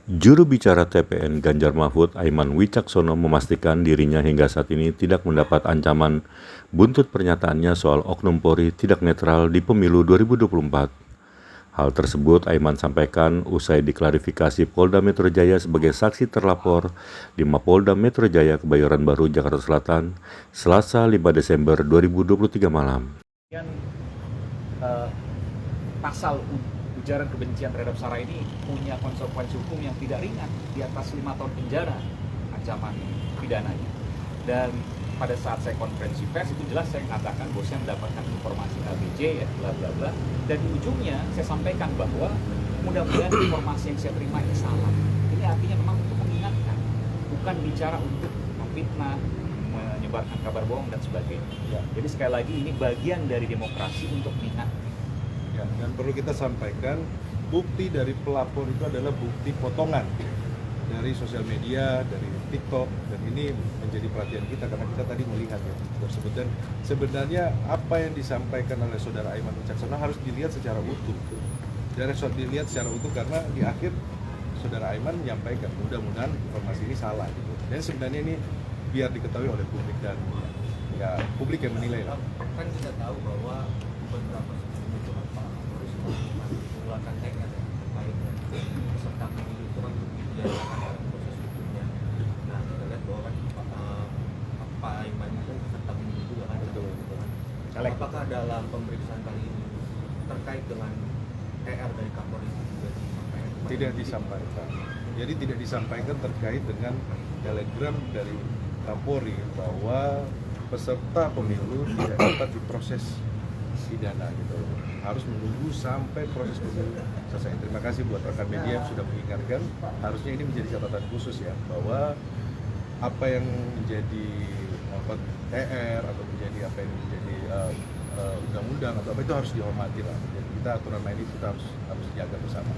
Juru bicara TPN Ganjar Mahfud, Aiman Wicaksono, memastikan dirinya hingga saat ini tidak mendapat ancaman buntut pernyataannya soal oknum Polri tidak netral di pemilu 2024. Hal tersebut Aiman sampaikan usai diklarifikasi Polda Metro Jaya sebagai saksi terlapor di Mapolda Metro Jaya Kebayoran Baru, Jakarta Selatan, Selasa 5 Desember 2023 malam. uh, Pasal ujaran kebencian terhadap SARA ini punya konsekuensi hukum yang tidak ringan, di atas 5 tahun penjara ancaman pidananya. Dan pada saat saya konferensi pers itu jelas saya mengatakan bahwa saya mendapatkan informasi ABC ya bla bla bla, dan di ujungnya saya sampaikan bahwa mudah-mudahan informasi yang saya terima ini salah. Ini artinya memang untuk mengingatkan, bukan bicara untuk memfitnah, menyebarkan kabar bohong dan sebagainya. Ya. Jadi sekali lagi ini bagian dari demokrasi untuk mengingatkan. Ya, dan perlu kita sampaikan, bukti dari pelapor itu adalah bukti potongan dari sosial media, dari TikTok, dan ini menjadi perhatian kita karena kita tadi melihat ya tersebut. Dan sebenarnya apa yang disampaikan oleh saudara Aiman Wicaksono harus dilihat secara utuh. Dan harus dilihat secara utuh karena di akhir saudara Aiman menyampaikan mudah-mudahan informasi ini salah gitu. Dan sebenarnya ini biar diketahui oleh publik dan ya publik yang menilai lah. Kan kita tahu bahwa beberapa mengeluarkan tekad terkait peserta pemilu itu kan berdasarkan dalam proses hukumnya. Nah, kita lihat bahwa kan Pak Aiman itu kan peserta pemilu juga kan. Apakah dalam pemeriksaan kali ini terkait dengan TR dari Kapolri juga disampaikan? Tidak disampaikan. Jadi tidak disampaikan terkait dengan telegram dari Kapolri bahwa peserta pemilu tidak dapat diproses pidana gitu. Harus menunggu sampai proses pemilu selesai. Terima kasih buat rekan media yang sudah mengingatkan. Harusnya ini menjadi catatan khusus ya bahwa apa yang menjadi TR atau menjadi apa yang menjadi undang-undang atau apa itu harus dihormati lah. Jadi kita aturan main itu kita harus jaga bersama.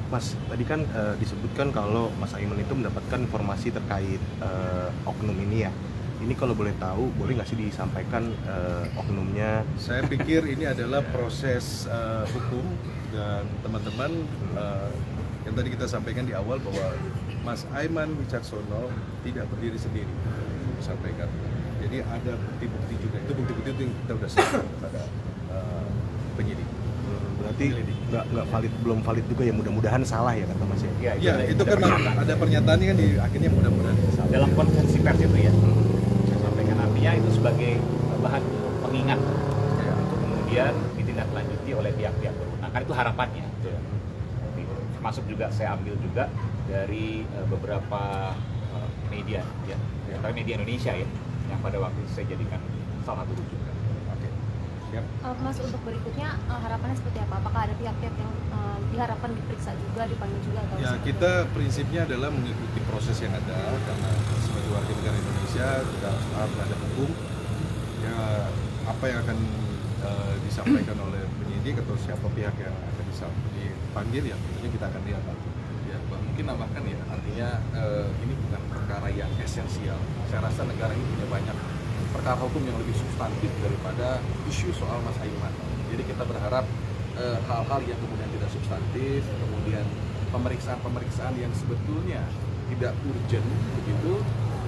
Mas, tadi kan disebutkan kalau Mas Aiman itu mendapatkan informasi terkait oknum ini ya. Ini kalau boleh tahu, boleh nggak sih disampaikan oknumnya? Saya pikir ini adalah proses hukum dan teman-teman yang tadi kita sampaikan di awal bahwa Mas Aiman Wicaksono tidak berdiri sendiri disampaikan. Jadi ada bukti-bukti juga. Itu bukti-bukti itu yang kita sudah serahkan kepada penyidik. Berarti nggak valid, belum valid juga ya, mudah-mudahan salah ya kata Mas ya? Ya, itu kan ada pernyataannya kan di akhirnya mudah-mudahan salah. Dalam konferensi pers itu ya, saya sampaikan artinya itu sebagai bahan pengingat ya, untuk kemudian ditindaklanjuti oleh pihak-pihak berwenang. Kan itu harapannya. Ya. Termasuk juga saya ambil juga dari beberapa media ya, terutama media Indonesia ya, yang pada waktu itu saya jadikan salah satu rujukan. Yep. Mas, untuk berikutnya harapannya seperti apa? Apakah ada pihak-pihak yang diharapkan diperiksa juga, dipanggil juga? Atau Ya, kita prinsipnya adalah mengikuti proses yang ada karena sebagai warga negara Indonesia kita harus taat terhadap hukum. Ya, apa yang akan disampaikan oleh penyidik atau siapa pihak yang akan dipanggil ya tentunya kita akan lihat. Ya, mungkin nambahkan ya, artinya ini bukan perkara yang esensial. Saya rasa negara ini punya banyak perkara hukum yang lebih substantif daripada isu soal Mas Aiman. Jadi kita berharap hal-hal yang kemudian tidak substantif, kemudian pemeriksaan yang sebetulnya tidak urgent begitu,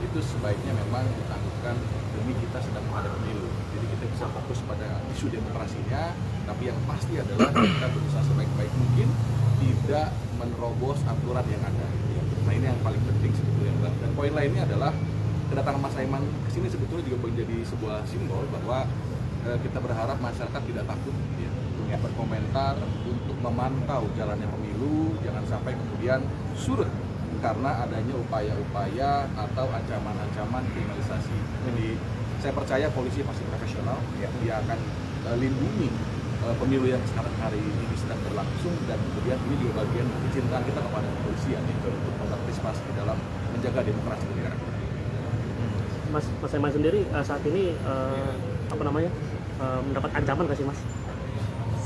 itu sebaiknya memang ditangguhkan demi kita sedang menghadapi pemilu. Jadi kita bisa fokus pada isu demokrasinya, tapi yang pasti adalah kita berusaha sebaik-baik mungkin tidak menerobos aturan yang ada. Nah, ini yang paling penting sebetulnya. Dan poin lainnya adalah kedatangan Mas Aiman ke sini sebetulnya juga menjadi sebuah simbol bahwa kita berharap masyarakat tidak takut ya, untuk berkomentar, untuk memantau jalannya pemilu, jangan sampai kemudian surut karena adanya upaya-upaya atau ancaman-ancaman kriminalisasi. Jadi saya percaya polisi pasti profesional, ya, dia akan lindungi pemilu yang sekarang hari ini sedang berlangsung, dan kemudian ini juga bagian kecintaan kita kepada kepolisian itu untuk berpartisipasi dalam menjaga demokrasi di negara kita. Mas Aiman sendiri saat ini mendapat ancaman nggak sih Mas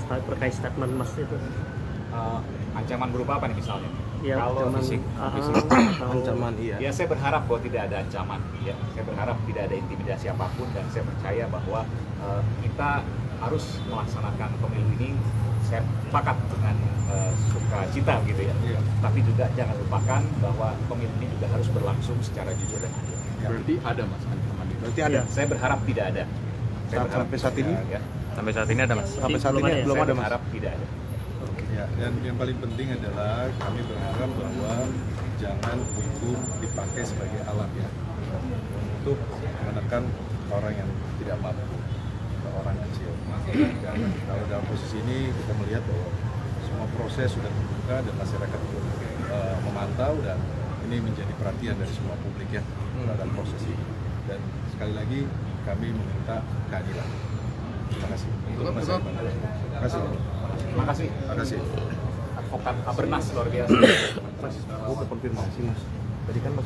terkait statement Mas itu? Ancaman berupa apa nih misalnya? Ya, kalau fisik, Ancaman iya. Ya, saya berharap bahwa tidak ada ancaman. Ya, saya berharap tidak ada intimidasi apapun, dan saya percaya bahwa kita harus melaksanakan pemilu ini saya sepakat dengan sukacita gitu ya. Iya. Tapi juga jangan lupakan bahwa pemilu ini juga harus berlangsung secara jujur dan adil. Berarti ada mas ancaman itu. Berarti ada. Saya berharap tidak ada. Sampai saat ini? Ya. Sampai saat ini ada mas. Sampai saat Belum ini ada ya? belum Saya ada mas. berharap tidak ada. Ya, dan yang paling penting adalah kami berharap bahwa jangan hukum dipakai sebagai alat ya untuk menekan orang yang tidak mampu, atau orang kecil. Dan kalau dalam posisi ini kita melihat bahwa semua proses sudah terbuka dan masyarakat memantau dan ini menjadi perhatian dari semua publik ya dalam proses ini. Dan sekali lagi kami meminta keadilan. Terima kasih. Terima kasih. Terima kasih. Terima kasih. Advokat Abernas luar biasa. Mas, aku mau konfirmasi mas. Tadi kan mas